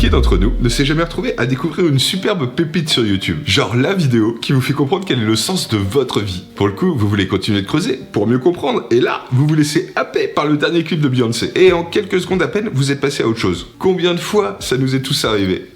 Qui d'entre nous ne s'est jamais retrouvé à découvrir une superbe pépite sur YouTube? Genre la vidéo qui vous fait comprendre quel est le sens de votre vie. Pour le coup, vous voulez continuer de creuser pour mieux comprendre, et là, vous vous laissez happer par le dernier clip de Beyoncé. Et en quelques secondes à peine, vous êtes passé à autre chose. Combien de fois ça nous est tous arrivé?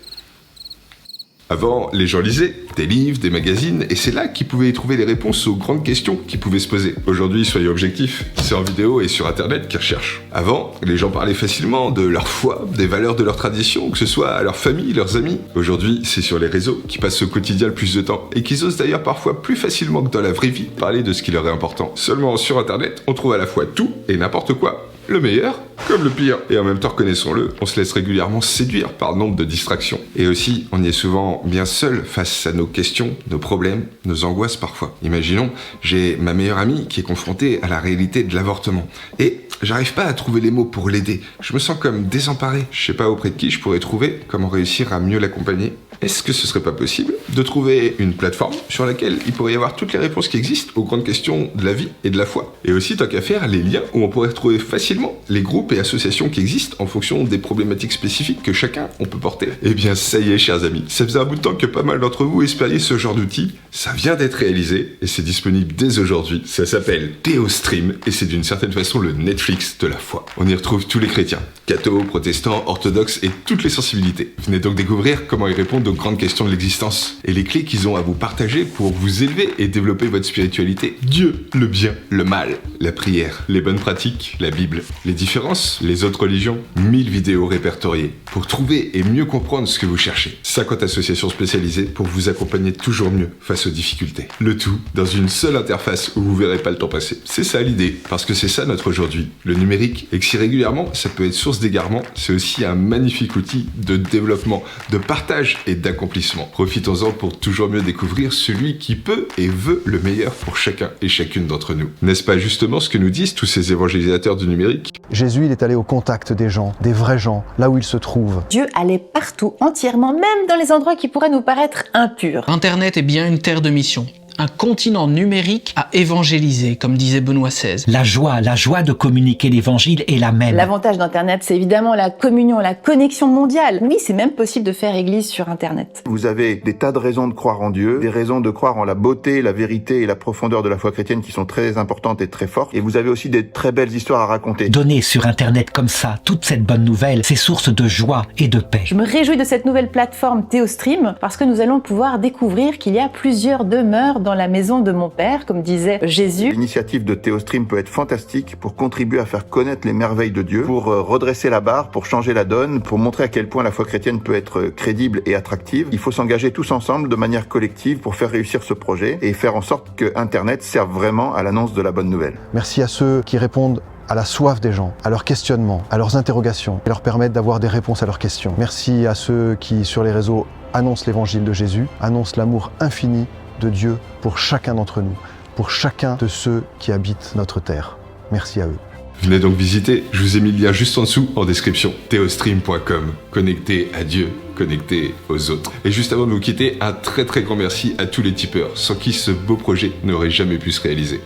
Avant, les gens lisaient des livres, des magazines, et c'est là qu'ils pouvaient y trouver les réponses aux grandes questions qui pouvaient se poser. Aujourd'hui, soyez objectifs, c'est en vidéo et sur Internet qu'ils recherchent. Avant, les gens parlaient facilement de leur foi, des valeurs de leur tradition, que ce soit à leur famille, leurs amis. Aujourd'hui, c'est sur les réseaux qu'ils passent au quotidien le plus de temps, et qu'ils osent d'ailleurs parfois plus facilement que dans la vraie vie parler de ce qui leur est important. Seulement sur Internet, on trouve à la fois tout et n'importe quoi. Le meilleur comme le pire. Et en même temps, reconnaissons-le, on se laisse régulièrement séduire par nombre de distractions. Et aussi, on y est souvent bien seul face à nos questions, nos problèmes, nos angoisses parfois. Imaginons, j'ai ma meilleure amie qui est confrontée à la réalité de l'avortement. Et j'arrive pas à trouver les mots pour l'aider. Je me sens comme désemparé. Je sais pas auprès de qui je pourrais trouver comment réussir à mieux l'accompagner. Est-ce que ce serait pas possible de trouver une plateforme sur laquelle il pourrait y avoir toutes les réponses qui existent aux grandes questions de la vie et de la foi? Et aussi, tant qu'à faire, les liens où on pourrait retrouver facilement les groupes et associations qui existent en fonction des problématiques spécifiques que chacun on peut porter. Eh bien, ça y est, chers amis, ça faisait un bout de temps que pas mal d'entre vous espériez ce genre d'outil. Ça vient d'être réalisé et c'est disponible dès aujourd'hui. Ça s'appelle Théostream et c'est d'une certaine façon le Netflix de la foi. On y retrouve tous les chrétiens, cathos, protestants, orthodoxes et toutes les sensibilités. Venez donc découvrir comment ils répondent aux grandes questions de l'existence et les clés qu'ils ont à vous partager pour vous élever et développer votre spiritualité. Dieu, le bien, le mal, la prière, les bonnes pratiques, la Bible, les différences, les autres religions, 1000 vidéos répertoriées pour trouver et mieux comprendre ce que vous cherchez. 50 associations spécialisées pour vous accompagner toujours mieux face aux difficultés. Le tout dans une seule interface où vous verrez pas le temps passer. C'est ça l'idée, parce que c'est ça notre aujourd'hui. Le numérique, et que si régulièrement ça peut être source d'égarement, c'est aussi un magnifique outil de développement, de partage et d'accomplissement. Profitons-en pour toujours mieux découvrir celui qui peut et veut le meilleur pour chacun et chacune d'entre nous. N'est-ce pas justement ce que nous disent tous ces évangélisateurs du numérique? Jésus, il est allé au contact des gens, des vrais gens, là où ils se trouvent. Dieu allait partout, entièrement, même dans les endroits qui pourraient nous paraître impurs. Internet est bien une terre de mission. Un continent numérique à évangéliser, comme disait Benoît XVI. La joie de communiquer l'évangile est la même. L'avantage d'Internet, c'est évidemment la communion, la connexion mondiale. Oui, c'est même possible de faire église sur Internet. Vous avez des tas de raisons de croire en Dieu, des raisons de croire en la beauté, la vérité et la profondeur de la foi chrétienne qui sont très importantes et très fortes. Et vous avez aussi des très belles histoires à raconter. Donner sur Internet comme ça toute cette bonne nouvelle, c'est source de joie et de paix. Je me réjouis de cette nouvelle plateforme Théostream parce que nous allons pouvoir découvrir qu'il y a plusieurs demeures dans la maison de mon Père, comme disait Jésus. L'initiative de Théostream peut être fantastique pour contribuer à faire connaître les merveilles de Dieu, pour redresser la barre, pour changer la donne, pour montrer à quel point la foi chrétienne peut être crédible et attractive. Il faut s'engager tous ensemble de manière collective pour faire réussir ce projet et faire en sorte que Internet serve vraiment à l'annonce de la bonne nouvelle. Merci à ceux qui répondent à la soif des gens, à leurs questionnements, à leurs interrogations, et leur permettent d'avoir des réponses à leurs questions. Merci à ceux qui, sur les réseaux, annoncent l'évangile de Jésus, annoncent l'amour infini de Dieu pour chacun d'entre nous, pour chacun de ceux qui habitent notre terre. Merci à eux. Venez donc visiter, je vous ai mis le lien juste en dessous en description, théostream.com. Connecté à Dieu, connecté aux autres. Et juste avant de vous quitter, un très grand merci à tous les tipeurs, sans qui ce beau projet n'aurait jamais pu se réaliser.